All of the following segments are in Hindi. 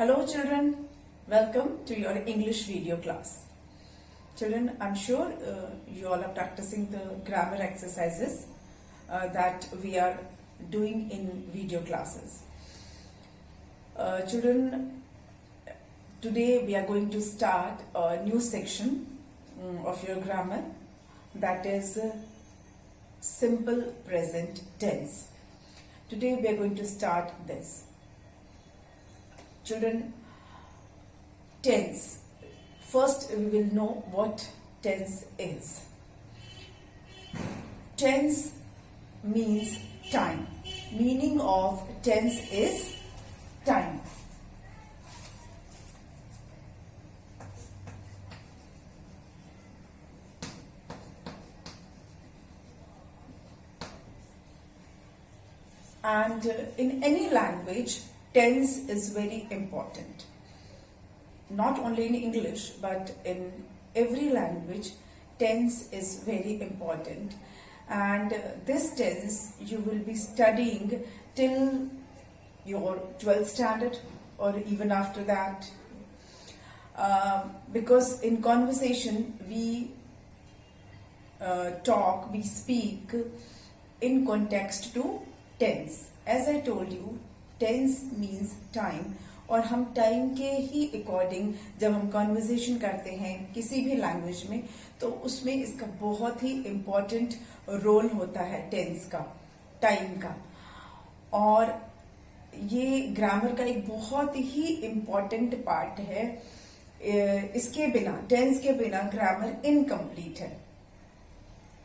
Hello children, welcome to your English video class. Children, I'm sure you all are practicing the grammar exercises that we are doing in video classes. Children, today we are going to start a new section of your grammar, that is simple present tense. Today we are going to start this. Children, tense. First we will know what tense is. Tense means time. Meaning of tense is time. And in any language, tense is very important. Not only in English, but in every language, tense is very important. And this tense you will be studying till your 12th standard or even after that. Because in conversation we talk, we speak in context to tense. As I told you, tense means time, और हम टाइम के ही अकॉर्डिंग जब हम कॉन्वर्सेशन करते हैं किसी भी लैंग्वेज में, तो उसमें इसका बहुत ही इम्पोर्टेंट रोल होता है टेंस का, टाइम का. और ये ग्रामर का एक बहुत ही इम्पोर्टेंट पार्ट है. इसके बिना, टेंस के बिना ग्रामर इनकम्प्लीट है.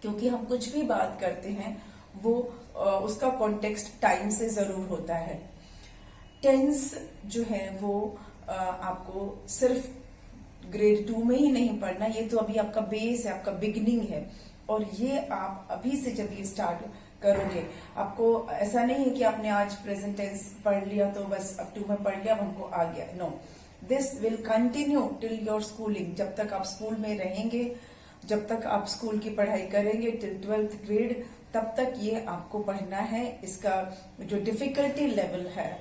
क्योंकि हम कुछ भी बात करते हैं वो उसका कॉन्टेक्स्ट टाइम से जरूर होता है. टेंस जो है वो आपको सिर्फ ग्रेड 2 में ही नहीं पढ़ना, ये तो अभी आपका बेस है, आपका बिगिनिंग है. और ये आप अभी से जब ये स्टार्ट करोगे, आपको ऐसा नहीं है कि आपने आज प्रेजेंट टेंस पढ़ लिया तो बस अब 2 में पढ़ लिया, अब हमको आ गया. No, this will continue till your schooling. जब तक आप स्कूल में रहेंगे, जब तक आप स्कूल की पढ़ाई करेंगे टिल 12th ग्रेड, तब तक ये आपको पढ़ना है. इसका जो डिफिकल्टी लेवल है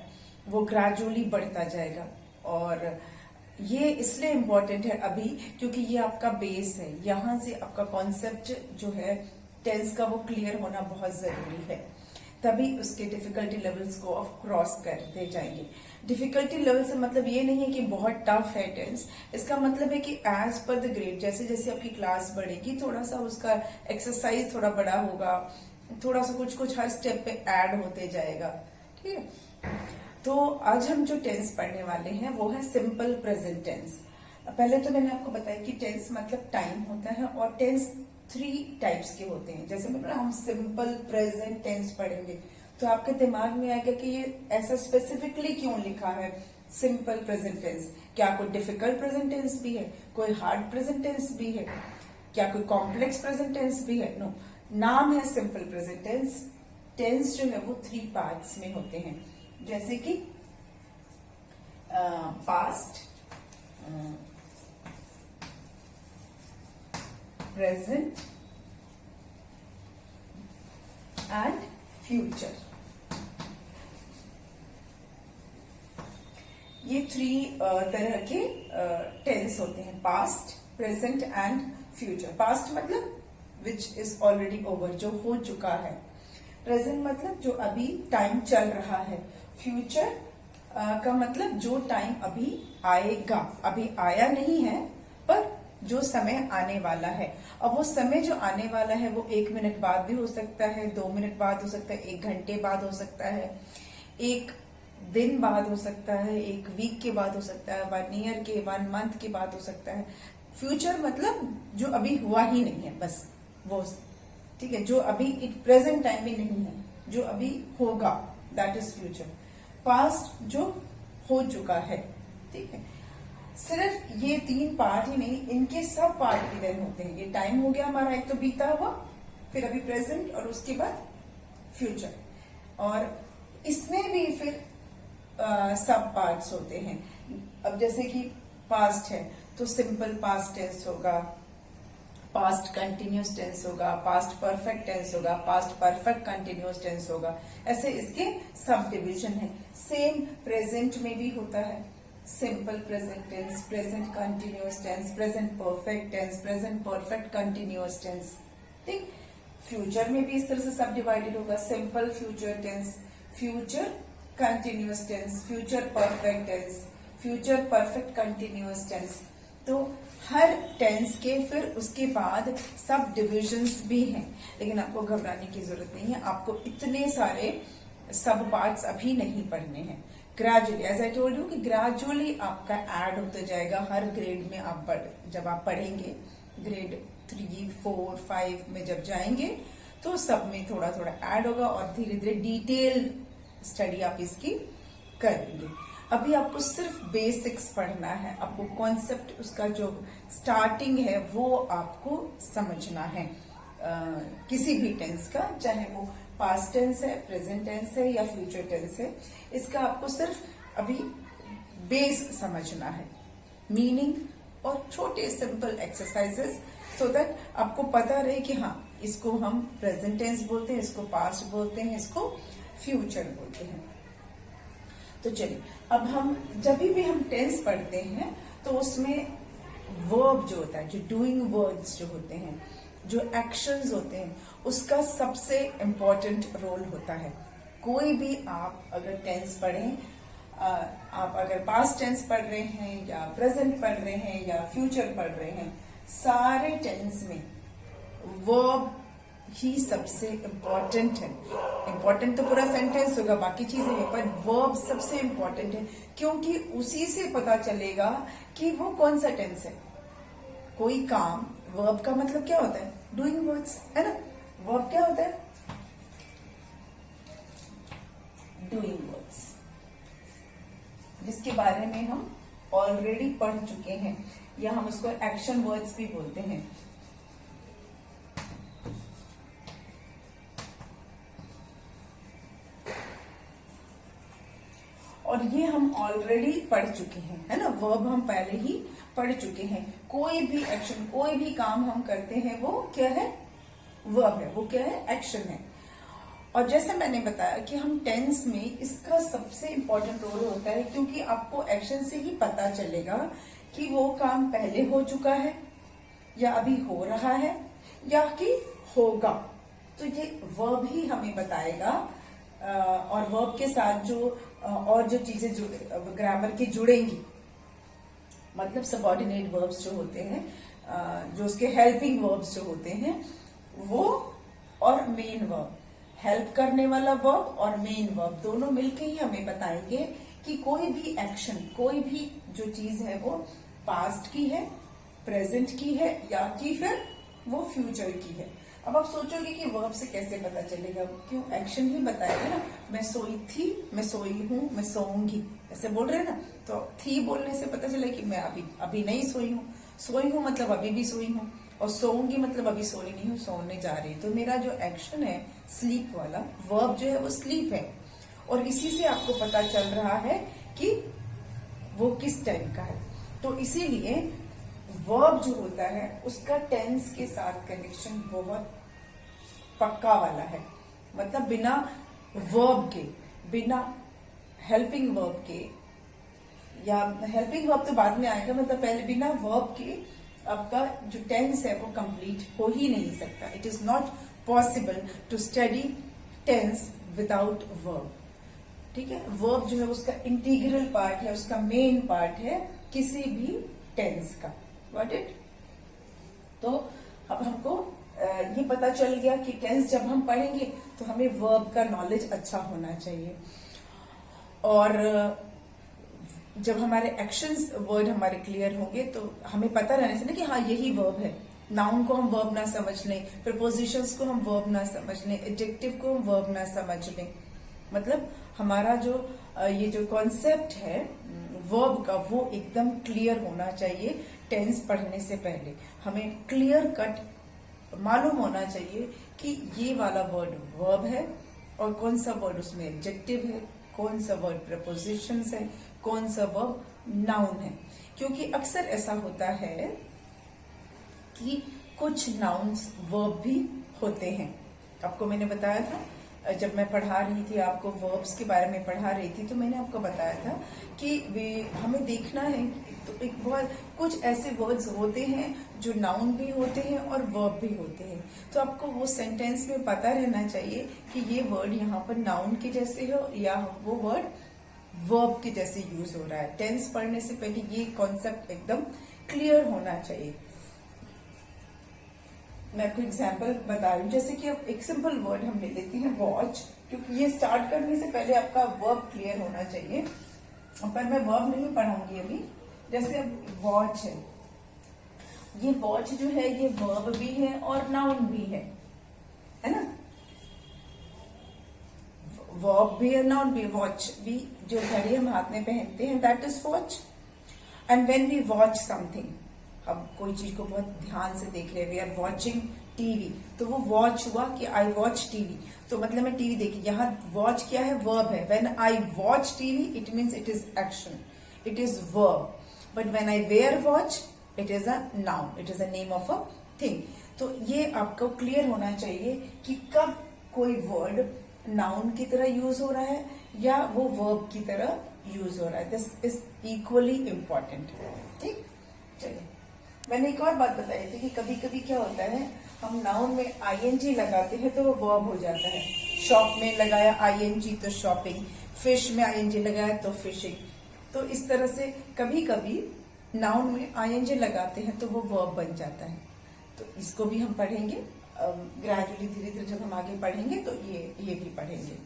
वो ग्रेजुअली बढ़ता जाएगा. और ये इसलिए इम्पोर्टेंट है अभी क्योंकि ये आपका बेस है. यहाँ से आपका कॉन्सेप्ट जो है टेंस का वो क्लियर होना बहुत जरूरी है, तभी उसके डिफिकल्टी लेवल्स को आप क्रॉस करते जाएंगे. डिफिकल्टी लेवल से मतलब ये नहीं है कि बहुत टफ है टेंस. इसका मतलब है कि एज पर द ग्रेड, जैसे जैसे आपकी क्लास बढ़ेगी, थोड़ा सा उसका एक्सरसाइज थोड़ा बड़ा होगा, थोड़ा सा कुछ कुछ हर स्टेप पे ऐड होते जाएगा. ठीक है. तो आज हम जो टेंस पढ़ने वाले हैं वो है सिंपल प्रेजेंट टेंस. पहले तो मैंने आपको बताया कि टेंस मतलब टाइम होता है, और टेंस 3 टाइप्स के होते हैं. जैसे मतलब हम सिंपल प्रेजेंट टेंस पढ़ेंगे तो आपके दिमाग में आएगा कि ये ऐसा स्पेसिफिकली क्यों लिखा है सिंपल प्रेजेंट टेंस. क्या कोई डिफिकल्ट प्रेजेंट टेंस भी है, कोई हार्ड प्रेजेंट टेंस भी है, क्या कोई कॉम्प्लेक्स प्रेजेंट टेंस भी है? नो, नाम है सिंपल प्रेजेंट टेंस. टेंस जो है वो 3 पार्ट्स में होते हैं, जैसे कि पास्ट, प्रेजेंट एंड फ्यूचर. ये 3 तरह के टेंस होते हैं, past, present and future. Past मतलब विच इज ऑलरेडी ओवर, जो हो चुका है. प्रेजेंट मतलब जो अभी टाइम चल रहा है. फ्यूचर का मतलब जो टाइम अभी आएगा, अभी आया नहीं है पर जो समय आने वाला है. अब वो समय जो आने वाला है वो 1 मिनट बाद भी हो सकता है, 2 मिनट बाद हो सकता है, 1 घंटे बाद हो सकता है, 1 दिन बाद हो सकता है, 1 वीक के बाद हो सकता है, 1 ईयर के, 1 मंथ के बाद हो सकता है. फ्यूचर मतलब जो अभी हुआ ही नहीं है, बस वो. ठीक है. जो अभी प्रेजेंट टाइम में नहीं है, जो अभी होगा, दैट इज फ्यूचर. पास्ट जो हो चुका है. ठीक है. सिर्फ ये 3 पार्ट ही नहीं, इनके सब पार्ट भी देन होते हैं. ये टाइम हो गया हमारा, एक तो बीता हुआ, फिर अभी प्रेजेंट, और उसके बाद फ्यूचर. और इसमें भी फिर सब पार्ट्स होते हैं. अब जैसे कि पास्ट है तो सिंपल पास्ट टेंस होगा, पास्ट कंटिन्यूस टेंस होगा, पास्ट परफेक्ट टेंस होगा, पास्ट परफेक्ट कंटिन्यूस टेंस होगा. ऐसे इसके सब डिवीजन है. सेम प्रेजेंट में भी होता है. Simple present tense, present continuous tense, present perfect tense, present perfect continuous tense. ठीक, फ्यूचर में भी इस तरह से सब डिवाइडेड होगा, simple future tense, future continuous tense, future perfect tense, future perfect continuous tense. तो हर टेंस के फिर उसके बाद सब डिविजन्स भी हैं, लेकिन आपको घबराने की जरूरत नहीं है, आपको इतने सारे सब पार्ट्स अभी नहीं पढ़ने हैं। Gradually, as I told you, कि ग्रेजुअली आपका ऐड होता जाएगा हर ग्रेड में। आप जब आप पढ़ेंगे ग्रेड 3, 4, 5 में जब जाएंगे तो सब में थोड़ा थोड़ा ऐड होगा और धीरे धीरे डिटेल स्टडी आप इसकी करेंगे। अभी आपको सिर्फ बेसिक्स पढ़ना है, आपको कॉन्सेप्ट उसका जो स्टार्टिंग है वो आपको समझना है। किसी भी टेंस का, चाहे वो पास्ट टेंस है, प्रेजेंट टेंस है या फ्यूचर टेंस है, इसका आपको सिर्फ अभी बेस समझना है, मीनिंग और छोटे सिंपल एक्सरसाइजेस, सो दैट आपको पता रहे कि हाँ, इसको हम प्रेजेंट टेंस बोलते हैं, इसको पास्ट बोलते हैं, इसको फ्यूचर बोलते हैं। तो चलिए, अब हम जब भी हम टेंस पढ़ते हैं तो उसमें वर्ब जो होता है, जो डूइंग वर्ड्स जो होते हैं, जो एक्शंस होते हैं, उसका सबसे इम्पोर्टेंट रोल होता है। कोई भी आप अगर टेंस पढ़ें, आप अगर पास्ट टेंस पढ़ रहे हैं या प्रेजेंट पढ़ रहे हैं या फ्यूचर पढ़ रहे हैं, सारे टेंस में वर्ब ही सबसे इम्पोर्टेंट है। इम्पोर्टेंट तो पूरा सेंटेंस होगा, बाकी चीजें भी, पर वर्ब सबसे इम्पोर्टेंट है, क्योंकि उसी से पता चलेगा कि वो कौन सा टेंस है। कोई काम, वर्ब का मतलब क्या होता है? डूइंग वर्ड्स, है ना। वर्ब क्या होता है? डूइंग वर्ड्स, जिसके बारे में हम ऑलरेडी पढ़ चुके हैं, या हम उसको एक्शन वर्ड्स भी बोलते हैं। और ये हम ऑलरेडी पढ़ चुके हैं, है ना। वर्ब हम पहले ही पढ़ चुके हैं। कोई भी एक्शन, कोई भी काम हम करते हैं, वो क्या है? वर्ब है। वो क्या है? एक्शन है। और जैसे मैंने बताया कि हम टेंस में इसका सबसे इंपॉर्टेंट रोल होता है, क्योंकि आपको एक्शन से ही पता चलेगा कि वो काम पहले हो चुका है, या अभी हो रहा है, या कि होगा। तो ये वर्ब ही हमें बताएगा। और वर्ब के साथ जो और जो चीजें ग्रामर की जुड़ेंगी, मतलब सबऑर्डिनेट वर्ब्स जो होते हैं, जो उसके हेल्पिंग वर्ब्स जो होते हैं, वो और मेन वर्ब, हेल्प करने वाला वर्ब और मेन वर्ब दोनों मिलके ही हमें बताएंगे कि कोई भी एक्शन, कोई भी जो चीज है वो पास्ट की है, प्रेजेंट की है, या कि फिर वो फ्यूचर की है। अब आप सोचोगे कि वर्ब से कैसे पता चलेगा? क्यों? एक्शन ही बताएगा ना। मैं सोई थी, मैं सोई हूं, मैं सोऊंगी, ऐसे बोल रहे हैं ना। तो थी बोलने से पता चले कि मैं अभी नहीं सोई हूं। सोई हूं मतलब अभी भी सोई हूं, और सोऊंगी मतलब अभी सोई नहीं हूं, सोने जा रही। तो मेरा जो एक्शन है स्लीप वाला, वर्ब जो है वो स्लीप है, और इसी से आपको पता चल रहा है कि वो किस टाइम का है। तो इसीलिए वर्ब जो होता है उसका टेंस के साथ कनेक्शन बहुत पक्का वाला है। मतलब बिना वर्ब के, बिना हेल्पिंग वर्ब के, या हेल्पिंग वर्ब तो बाद में आएगा, मतलब पहले बिना वर्ब के आपका जो टेंस है वो कंप्लीट हो ही नहीं सकता। It is not possible to study tense without verb. ठीक है। वर्ब जो है उसका इंटीग्रल पार्ट है, उसका मेन पार्ट है किसी भी टेंस का। Got it? तो अब हमको ये पता चल गया कि टेंस जब हम पढ़ेंगे तो हमें वर्ब का नॉलेज अच्छा होना चाहिए, और जब हमारे एक्शंस वर्ड हमारे क्लियर होंगे तो हमें पता रहना चाहिए ना कि हाँ यही वर्ब है। नाउन को हम वर्ब ना समझ लें, प्रीपोजिशंस को हम वर्ब ना समझ लें, एडजेक्टिव को हम वर्ब ना समझ लें। मतलब हमारा जो ये जो कॉन्सेप्ट है वर्ब का, वो एकदम क्लियर होना चाहिए। टेंस पढ़ने से पहले हमें क्लियर कट मालूम होना चाहिए कि ये वाला वर्ड वर्ब है, और कौन सा वर्ड उसमें एडजेक्टिव है, कौन सा वर्ड प्रपोजिशंस है, कौन सा वर्ब नाउन है। क्योंकि अक्सर ऐसा होता है कि कुछ नाउन्स वर्ब भी होते हैं। आपको मैंने बताया था जब मैं पढ़ा रही थी आपको वर्ब्स के बारे में पढ़ा रही थी, तो मैंने आपको बताया था कि हमें देखना है तो एक बहुत कुछ ऐसे वर्ड्स होते हैं जो नाउन भी होते हैं और वर्ब भी होते हैं। तो आपको वो सेंटेंस में पता रहना चाहिए कि ये वर्ड यहाँ पर नाउन के जैसे हो या वो वर्ड वर्ब के जैसे यूज हो रहा है। टेंस पढ़ने से पहले ये कॉन्सेप्ट एकदम क्लियर होना चाहिए। मैं आपको एग्जाम्पल बता रही हूँ, जैसे कि अब एक सिंपल वर्ड हम ले लेते हैं वॉच, क्योंकि ये स्टार्ट करने से पहले आपका वर्ब क्लियर होना चाहिए। पर मैं वर्ब नहीं पढ़ाऊंगी अभी। जैसे अब वॉच है, ये वॉच जो है ये वर्ब भी है और नाउन भी है ना। वर्ब भी है, नाउन भी। वॉच भी जो घड़ी हम हाथ में पहनते हैं, that is watch. And when we watch something, अब कोई चीज को बहुत ध्यान से देख रहे हैं, वी आर वॉचिंग टीवी, तो वो वॉच हुआ कि आई वॉच टीवी, तो मतलब मैं टीवी देखी। यहाँ वॉच क्या है, वर्ब है। When I watch TV it means it is action, it is verb. But when I wear watch it is a noun, it is a name of a thing. तो ये आपको क्लियर होना चाहिए कि कब कोई वर्ड नाउन की तरह यूज हो रहा है या वो वर्ब की तरह यूज हो रहा है। This is equally important. ठीक, चलिए मैंने एक और बात बताई थी कि कभी कभी क्या होता है, हम नाउन में आईएनजी लगाते हैं तो वो वर्ब हो जाता है। शॉप में लगाया आईएनजी तो शॉपिंग, फिश में आईएनजी लगाया तो फिशिंग। तो इस तरह से कभी कभी नाउन में आईएनजी लगाते हैं तो वो वर्ब बन जाता है। तो इसको भी हम पढ़ेंगे ग्रेजुअली, धीरे धीरे जब हम आगे पढ़ेंगे तो ये भी पढ़ेंगे।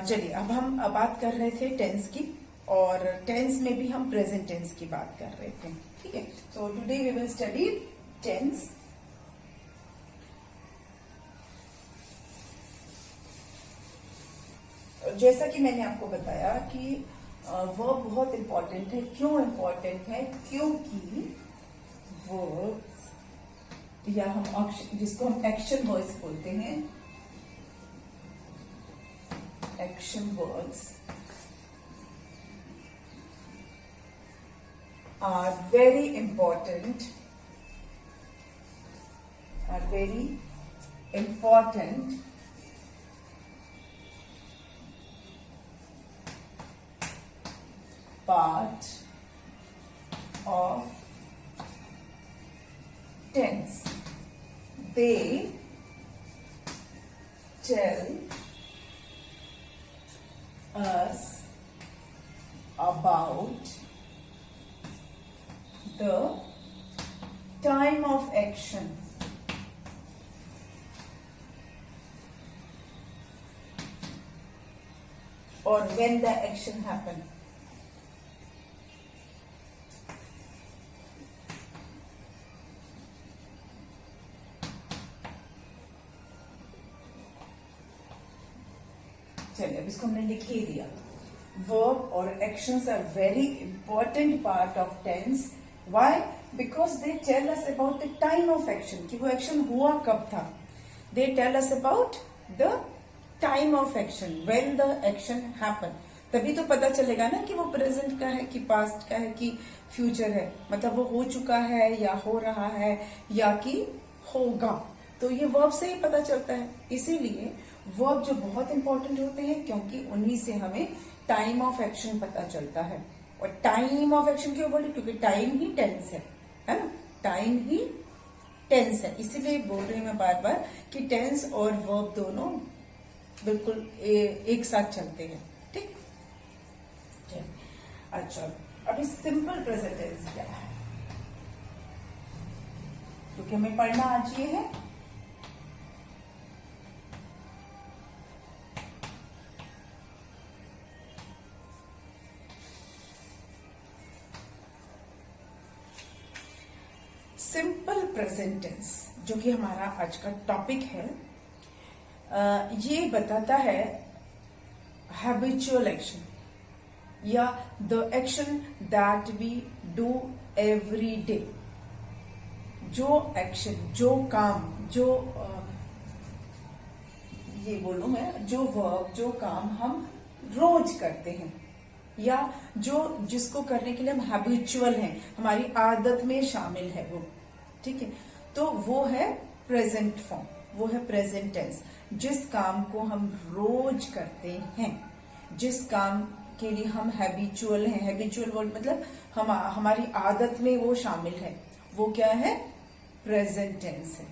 चलिए अब हम बात कर रहे थे टेंस की, और टेंस में भी हम प्रेजेंट टेंस की बात कर रहे थे। ठीक है, so today we will study tense. जैसा कि मैंने आपको बताया कि वो बहुत इंपॉर्टेंट है। क्यों इंपॉर्टेंट है? क्योंकि वर्ब्स या हम जिसको हम एक्शन वर्ड्स बोलते हैं, action words are very important part of tense. They tell us about the time of action or when the action happened. चलिए अब इसको हमने लिख ही दिया। Verb और actions are very important part of tense. Why? Because they tell us about the time of action, कि वो action हुआ कब था। They tell us about the time of action, when the action happened. तभी तो पता चलेगा ना कि वो प्रेजेंट का है कि पास्ट का है कि फ्यूचर है, मतलब वो हो चुका है या हो रहा है या कि होगा। तो ये वर्ब से ही पता चलता है। इसीलिए वर्ब जो बहुत इंपॉर्टेंट होते हैं, क्योंकि उन्हीं से हमें टाइम ऑफ एक्शन पता चलता है। और टाइम ऑफ एक्शन क्यों बोले? क्योंकि टाइम ही टेंस है ना, टाइम ही टेंस है। इसीलिए बोल रही हूं मैं बार बार कि टेंस और वर्ब दोनों बिल्कुल एक साथ चलते हैं। ठीक, अच्छा अभी सिंपल प्रेजेंट टेंस क्या है, क्योंकि हमें पढ़ना आज ये है। सिंपल प्रेजेंट टेंस जो कि हमारा आज का टॉपिक है, ये बताता है हैबिचुअल एक्शन या the action that we do every day. जो एक्शन, जो काम, जो ये बोलूं मैं, जो वर्ब, जो काम हम रोज करते हैं या जिसको करने के लिए हम हैबिचुअल हैं, हमारी आदत में शामिल है वो। ठीक है, तो वो है प्रेजेंट फॉर्म। वो है प्रेजेंट टेंस। जिस काम को हम रोज करते हैं, जिस काम के लिए हम हैबिचुअल हैं, हैबिचुअल वर्ड मतलब हमारी आदत में वो शामिल है, वो क्या है? प्रेजेंट टेंस है।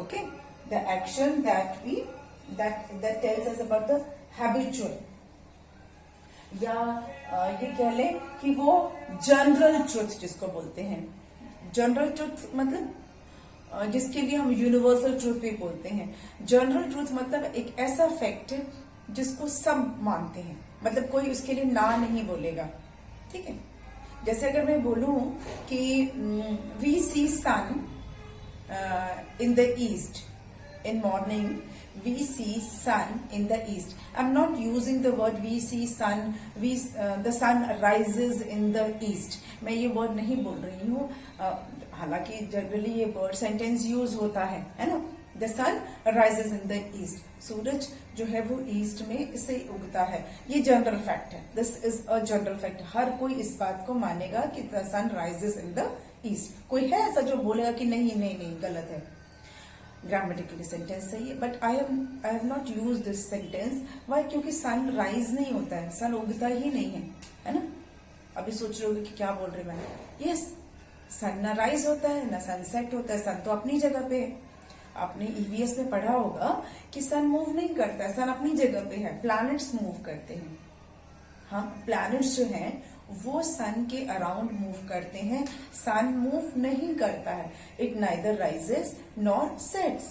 Okay, the action that tells us about the habitual, या ये कह ले कि वो जनरल ट्रुथ जिसको बोलते हैं। जनरल ट्रुथ मतलब जिसके लिए हम यूनिवर्सल ट्रुथ भी बोलते हैं। जनरल ट्रुथ मतलब एक ऐसा फैक्ट जिसको सब मानते हैं, मतलब कोई उसके लिए ना नहीं बोलेगा। ठीक है, जैसे अगर मैं बोलूं कि we see sun in the east in morning, we see sun in the east. I'm not using the word we see sun, the sun rises in the east. मैं ये वर्ड नहीं बोल रही हूँ, हालांकि जनरली ये वर्ड सेंटेंस यूज होता है ना। The sun rises in the east, सूरज जो है वो ईस्ट में इससे उगता है। ये जनरल फैक्ट है, this is a general fact. हर कोई इस बात को मानेगा कि the sun rises in the east. कोई है ऐसा जो बोलेगा कि नहीं नहीं नहीं गलत है? ग्रामेटिकली सेंटेंस सही है, but I have not use this sentence. Why? क्योंकि सन राइज नहीं होता है, सन उगता ही नहीं है ना। अभी सोच रहे होगे कि क्या बोल रही मैं। यस, सन ना राइज होता है ना सनसेट होता है, सन तो अपनी जगह पे है। आपने ईवीएस में पढ़ा होगा कि सन मूव नहीं करता है, सन अपनी जगह पे है, प्लैनेट्स मूव करते हैं। हाँ, प्लैनेट्स जो हैं वो सन के अराउंड मूव करते हैं, सन मूव नहीं करता है। It neither rises nor sets.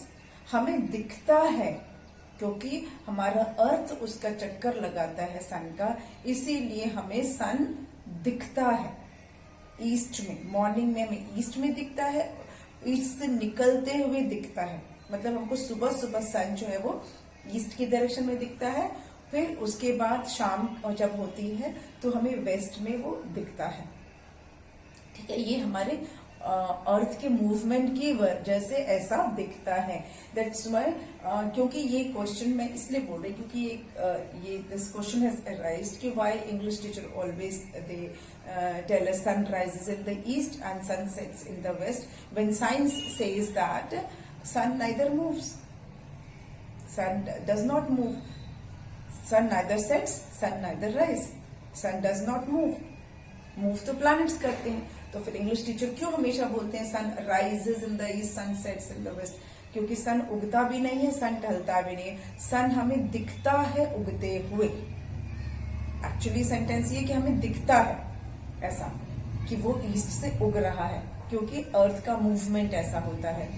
हमें दिखता है क्योंकि हमारा अर्थ उसका चक्कर लगाता है सन का, इसीलिए हमें सन दिखता है ईस्ट में। मॉर्निंग में हमें ईस्ट में दिखता है, ईस्ट से निकलते हुए दिखता है, मतलब हमको सुबह सुबह सन जो है वो ईस्ट की डायरेक्शन में दिखता है, फिर उसके बाद शाम जब होती है तो हमें वेस्ट में वो दिखता है। ठीक है, ये हमारे अर्थ के मूवमेंट की वजह से ऐसा दिखता है। दैट्स व्हाई, क्योंकि ये क्वेश्चन मैं इसलिए बोल रही क्योंकि ये दिस क्वेश्चन हैज अराइज्ड कि why English teacher always they tell us sun rises in the east and sun sets in the west, when science says that sun neither moves, sun does not move, sun neither sets, sun neither rise, sun does not move. Move तो प्लैनेट्स करते हैं, तो फिर इंग्लिश टीचर क्यों हमेशा बोलते हैं sun rises in the east, sun sets in the west? क्योंकि सन उगता भी नहीं है, सन ढलता भी नहीं है, सन हमें दिखता है उगते हुए। एक्चुअली सेंटेंस ये कि हमें दिखता है ऐसा कि वो ईस्ट से उग रहा है, क्योंकि अर्थ का मूवमेंट ऐसा होता है।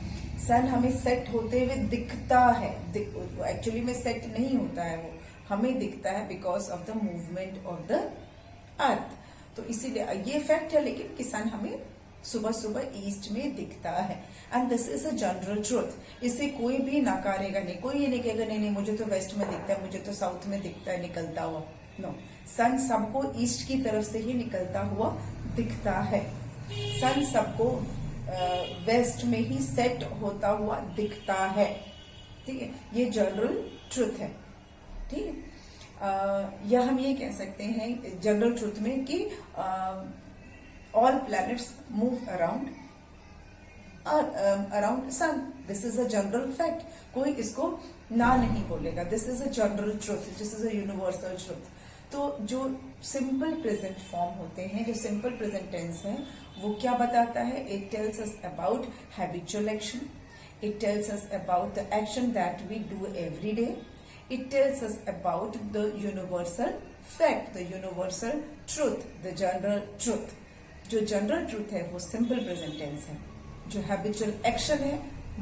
सन हमें सेट होते हुए दिखता है, एक्चुअली में सेट नहीं होता है, वो हमें दिखता है because of the movement of the earth. तो इसीलिए ये फैक्ट है, लेकिन कि सन हमें सुबह सुबह ईस्ट में दिखता है, and this is a general truth. इसे कोई भी नकारेगा नहीं, कोई ये नहीं कहेगा नहीं नहीं मुझे तो वेस्ट में दिखता है, मुझे तो साउथ में दिखता है निकलता हुआ। नो, सन सबको ईस्ट की तरफ से ही निकलता हुआ दिखता है, सन सबको वेस्ट में ही सेट होता हुआ दिखता है। ठीक है, ये जनरल ट्रूथ है। ठीक है, या हम ये कह सकते हैं जनरल ट्रूथ में कि all planets move around sun. This is a general fact, कोई इसको ना नहीं बोलेगा। This is a general truth, this is a universal truth. तो जो सिंपल प्रेजेंट फॉर्म होते हैं, जो सिंपल प्रेजेंट टेंस है, वो क्या बताता है? It tells us about habitual action, it tells us about the action that we do every day, it tells us about the universal fact, the universal truth, the general truth. जो जनरल ट्रूथ है वो सिंपल प्रेजेंट टेंस है, जो हैबिचुअल एक्शन है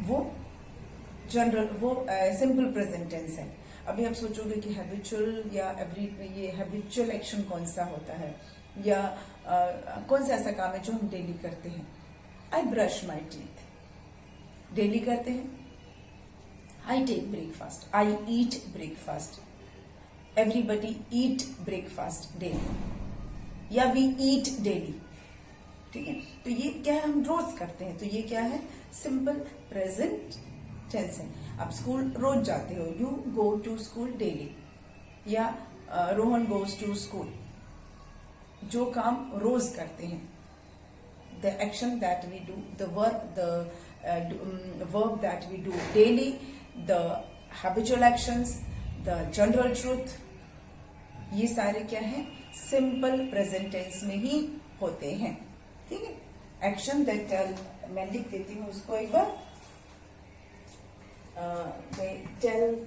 वो सिंपल प्रेजेंट टेंस है। अभी आप सोचोगे कि हैबिचुअल या ये हैबिचुअल एक्शन कौन सा होता है, या कौन सा ऐसा काम है जो हम डेली करते हैं? आई ब्रश माई टीथ, डेली करते हैं। I take breakfast. I eat breakfast. Everybody eat breakfast daily. या we eat daily. ठीक है, तो ये क्या है? हम रोज करते हैं, तो ये क्या है? सिंपल प्रेजेंट टेंस है। आप स्कूल रोज जाते हो, you go to school daily, या रोहन गोज टू स्कूल। जो काम रोज करते हैं, the action that we do, the work, the verb that we do daily the habitual actions, the general truth, ये सारे क्या है, सिंपल प्रेजेंट टेंस में ही होते हैं. ठीक है. एक्शन दैट टेल, मैं लिख देती हूँ उसको एक बार. they tells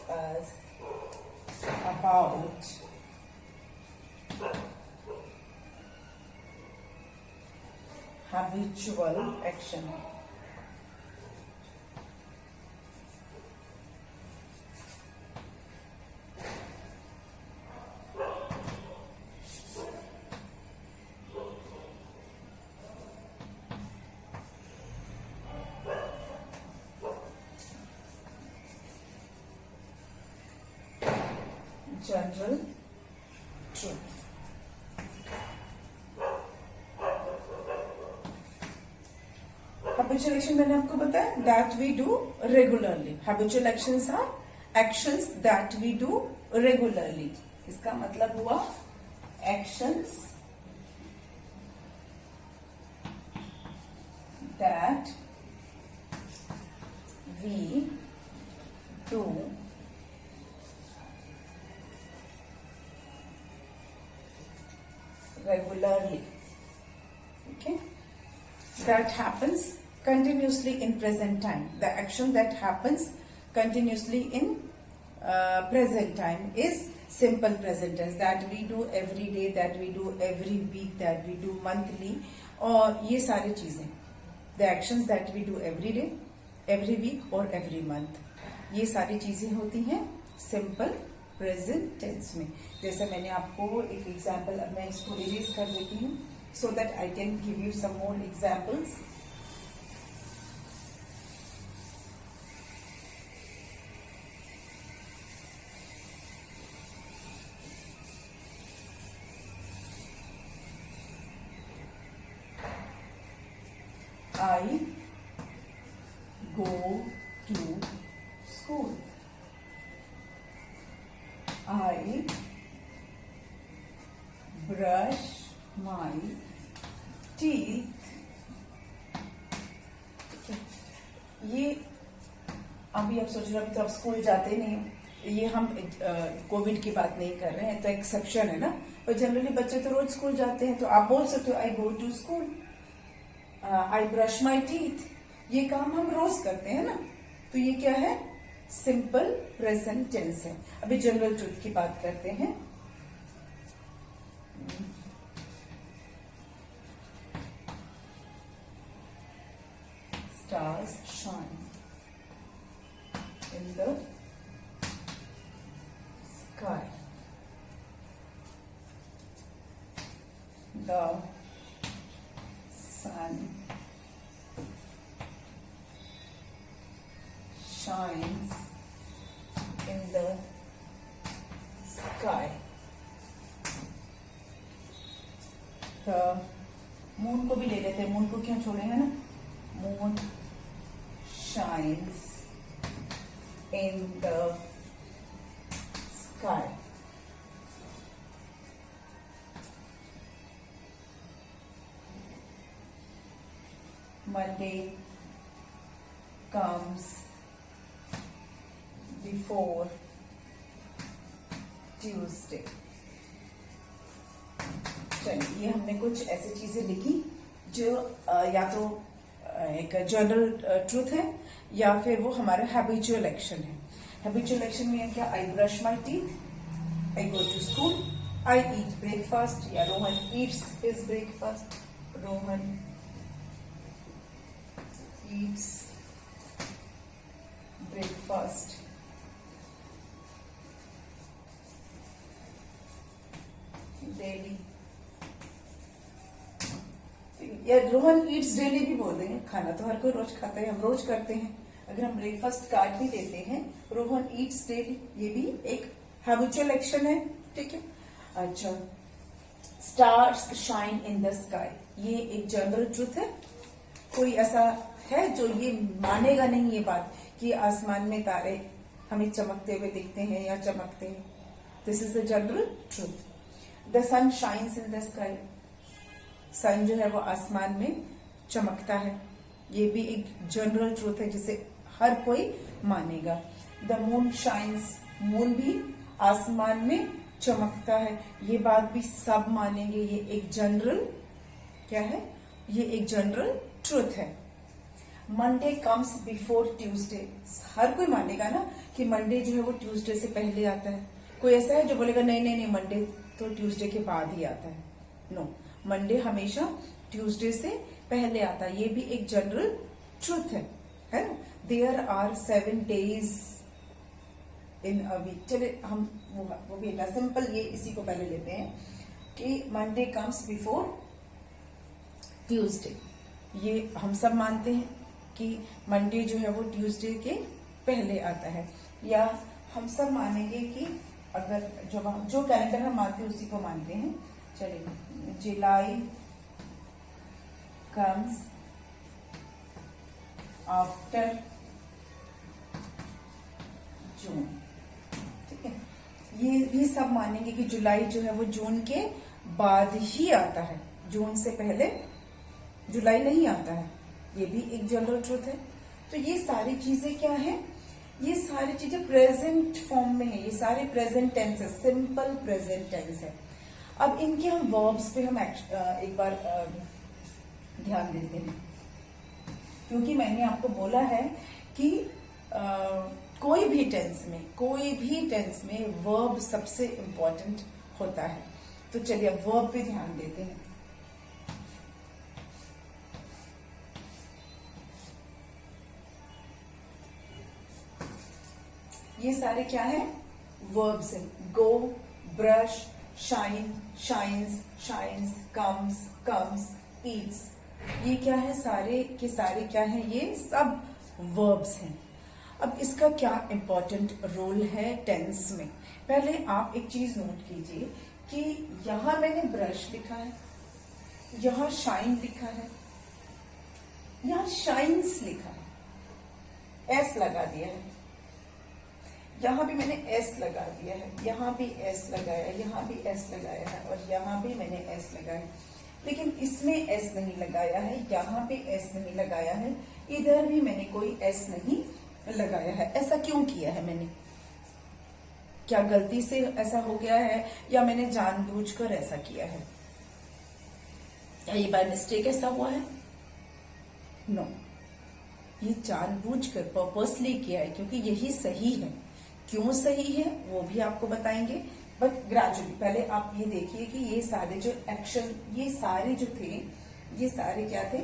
us about habitual action. General truth. Habitual action मैंने आपको बताया that we do regularly. Habitual actions are actions that we do regularly. इसका मतलब हुआ actions that we do regularly. Okay, that happens continuously in present time. The action that happens continuously in present time is simple present tense. That we do every day, that we do every week, that we do monthly, और ये सारी चीजें, the actions that we do every day, every week और every month, ये सारी चीजें होती हैं सिंपल प्रेजेंट टेंस में. जैसे मैंने आपको एक एग्जाम्पल, अब मैं इसको इरेज कर देती हूँ so that I can give you some more examples. I go to school. I brush my teeth. ये अभी आप सोच रहे हो अभी तो आप स्कूल जाते नहीं हो, ये हम कोविड की बात नहीं कर रहे हैं, तो एक्सेप्शन है ना. और जनरली बच्चे तो रोज स्कूल जाते हैं, तो आप बोल सकते हो I go to school. I brush my teeth, ये काम हम रोज करते हैं ना, तो ये क्या है, सिंपल प्रेजेंट टेंस है. अभी जनरल ट्रूथ की बात करते हैं. Stars shine in the sky. The sun shines in the sky. The moon को भी ले लेते हैं, मून को क्यों छोड़ेंगे ना. Moon shines in the sky. Monday comes before Tuesday. चलिए, ये हमने कुछ ऐसी चीजें लिखी जो या तो एक जनरल ट्रूथ है या फिर वो हमारा हैबिचुअल एक्शन है. हैबिचुअल एक्शन में क्या, I brush my teeth, I go to school, I eat breakfast, या Rohan eats his breakfast. Rohan eats breakfast. Daily. या रोहन ईट्स डेली भी बोल देंगे, खाना तो हर कोई रोज खाता है, हम रोज करते हैं. अगर हम ब्रेकफास्ट काट भी देते हैं, रोहन ईट्स डेली, ये भी एक हैबिचुअल एक्शन है. ठीक है. अच्छा, stars shine in the sky, ये एक जनरल ट्रूथ है. कोई ऐसा है जो ये मानेगा नहीं ये बात कि आसमान में तारे हमें चमकते हुए दिखते हैं या चमकते हैं. This is the general truth. The sun shines in the sky, sun जो है वो आसमान में चमकता है. ये भी एक जनरल ट्रूथ है जिसे हर कोई मानेगा। द मून शाइन्स, मून भी आसमान में चमकता है, ये बात भी सब मानेंगे। ये एक जनरल क्या है, ये एक जनरल ट्रूथ है। मंडे कम्स बिफोर ट्यूसडे, हर कोई मानेगा ना कि मंडे जो है वो ट्यूसडे से पहले आता है। कोई ऐसा है जो बोलेगा नहीं नहीं नहीं मंडे तो ट्यूसडे के बाद ही आता है? नो, मंडे हमेशा ट्यूसडे से पहले आता है। ये भी एक जनरल ट्रूथ है ना। There are 7 days in a week. चले हम वो भी है सिंपल, ये इसी को पहले लेते हैं कि मंडे कम्स बिफोर ट्यूसडे। ये हम सब मानते हैं कि मंडे जो है वो ट्यूसडे के पहले आता है। या हम सब मानेंगे कि अगर जो कैलेंडर हम मानते हैं उसी को मानते हैं। चलिए, जुलाई कम्स आफ्टर जून, ठीक है। ये भी सब मानेंगे कि जुलाई जो है वो जून के बाद ही आता है, जून से पहले जुलाई नहीं आता है। ये भी एक जनरल ट्रूथ है। तो ये सारी चीजें क्या है, ये सारी चीजें प्रेजेंट फॉर्म में है, ये सारे प्रेजेंट टेंस है, सिंपल प्रेजेंट टेंस है। अब इनके हम वर्ब्स पे हम एक बार ध्यान देते हैं, क्योंकि मैंने आपको बोला है कि कोई भी टेंस में वर्ब सबसे इंपॉर्टेंट होता है। तो चलिए अब वर्ब पे ध्यान देते हैं। ये सारे क्या है, वर्ब्स हैं। Go, brush, shine, shines, shines, comes, comes, eats, ये क्या है, सारे के सारे क्या है, ये सब वर्ब्स हैं। अब इसका क्या इंपॉर्टेंट रोल है टेंस में। पहले आप एक चीज नोट कीजिए कि यहां मैंने ब्रश लिखा है, यहां शाइन लिखा है, यहां शाइन्स लिखा है, एस लगा दिया है, यहां भी मैंने एस लगा दिया है, यहां भी एस लगाया है, यहां भी एस लगाया है और यहां भी मैंने एस लगाया। लेकिन इसमें एस नहीं लगाया है, यहां पे एस नहीं लगाया है, इधर भी मैंने कोई एस नहीं लगाया है। ऐसा क्यों किया है मैंने? क्या गलती से ऐसा हो गया है या मैंने जानबूझकर ऐसा किया है? क्या ये बाय मिस्टेक ऐसा हुआ है? नो, ये जानबूझकर पर्पसली किया है, क्योंकि यही सही है। क्यों सही है वो भी आपको बताएंगे, बट ग्रेजुअली पहले आप ये देखिए कि ये सारे जो एक्शन, ये सारे जो थे, ये सारे क्या थे,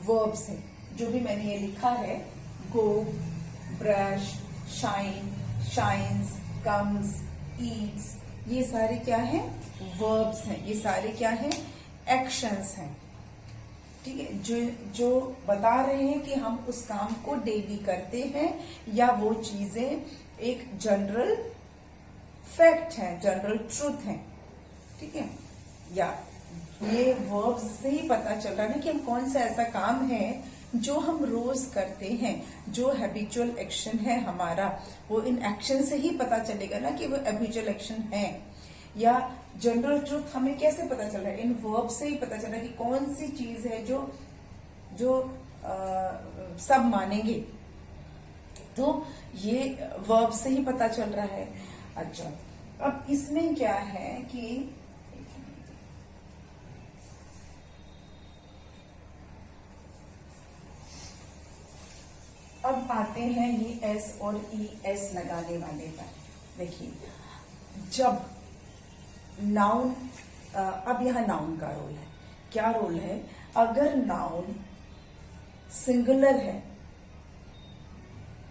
वर्ब्स हैं। जो भी मैंने ये लिखा है, go, brush, shine, shines, comes, eats, ये सारे क्या है, वर्ब्स हैं। ये सारे क्या है, एक्शंस हैं, ठीक है, जो बता रहे हैं कि हम उस काम को डेली करते हैं, या वो चीजें एक जनरल फैक्ट है, जनरल ट्रूथ है, ठीक है। या ये वर्ब्स से ही पता चल रहा है ना कि हम कौन सा ऐसा काम है जो हम रोज करते हैं, जो हैबिचुअल एक्शन है हमारा, वो इन एक्शन से ही पता चलेगा ना कि वो हैबिचुअल एक्शन है। या जनरल ट्रूथ हमें कैसे पता चल रहा है, इन वर्ब से ही पता चल रहा है कि कौन सी चीज है जो सब मानेंगे। तो ये वर्ब से ही पता चल रहा है। अच्छा, अब इसमें क्या है कि अब आते हैं ये एस और ई एस लगाने वाले पर। देखिए, जब नाउन, अब यहां नाउन का रोल है। क्या रोल है? अगर नाउन सिंगुलर है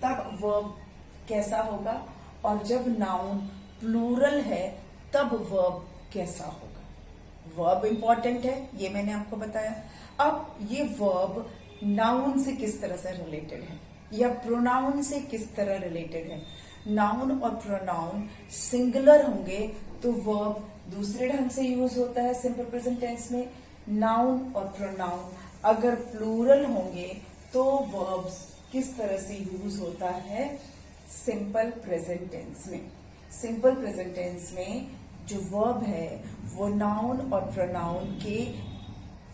तब वर्ब कैसा होगा, और जब नाउन प्लूरल है तब वर्ब कैसा होगा। वर्ब इंपॉर्टेंट है, ये मैंने आपको बताया। अब ये वर्ब नाउन से किस तरह से रिलेटेड है या प्रोनाउन से किस तरह रिलेटेड है। नाउन और प्रोनाउन सिंगुलर होंगे तो वर्ब दूसरे ढंग से यूज होता है सिंपल प्रेजेंट टेंस में। नाउन और प्रोनाउन अगर प्लूरल होंगे तो वर्ब्स किस तरह से यूज होता है सिंपल प्रेजेंट टेंस में। सिंपल प्रेजेंट टेंस में जो वर्ब है वो नाउन और प्रोनाउन के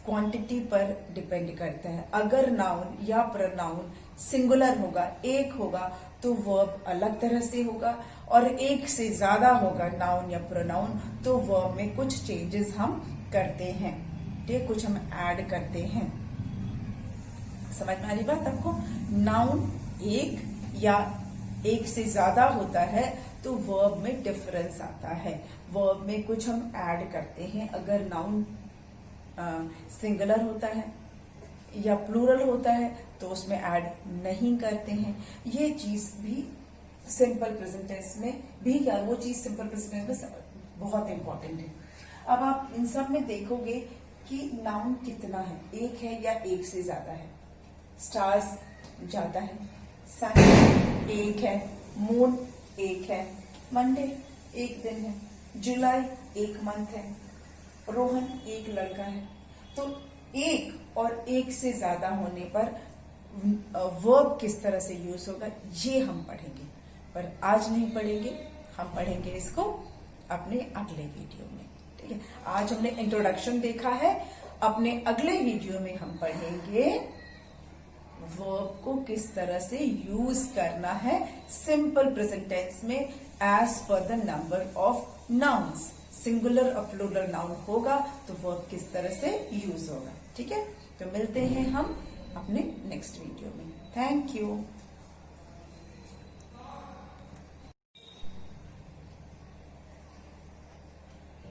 क्वांटिटी पर डिपेंड करता है। अगर नाउन या प्रोनाउन सिंगुलर होगा, एक होगा, तो वर्ब अलग तरह से होगा, और एक से ज्यादा होगा नाउन या प्रोनाउन तो वर्ब में कुछ चेंजेस हम करते हैं, ठीक है, कुछ हम ऐड करते हैं। समझ में आ रही बात आपको? नाउन एक या एक से ज्यादा होता है तो वर्ब में डिफरेंस आता है, वर्ब में कुछ हम ऐड करते हैं। अगर नाउन सिंगुलर होता है या प्लूरल होता है तो उसमें ऐड नहीं करते हैं। ये चीज भी सिंपल प्रेजेंट टेंस में भी, क्या वो चीज सिंपल प्रेजेंट टेंस में बहुत इंपॉर्टेंट है। अब आप इन सब में देखोगे कि नाउन कितना है, एक है या एक से ज्यादा है। स्टार्स ज्यादा है, सन एक है, मून एक है, मंडे एक दिन है, जुलाई एक मंथ है, रोहन एक लड़का है। तो एक और एक से ज्यादा होने पर वर्ब किस तरह से यूज होगा ये हम पढ़ेंगे, पर आज नहीं पढ़ेंगे, हम पढ़ेंगे इसको अपने अगले वीडियो में, ठीक है। आज हमने इंट्रोडक्शन देखा है, अपने अगले वीडियो में हम पढ़ेंगे वर्ब को किस तरह से यूज करना है सिंपल प्रेजेंट टेंस में as per the number of nouns. Singular और प्लूरल नाउन होगा तो वर्ब किस तरह से यूज होगा, ठीक है। तो मिलते हैं हम अपने नेक्स्ट वीडियो में। Thank you.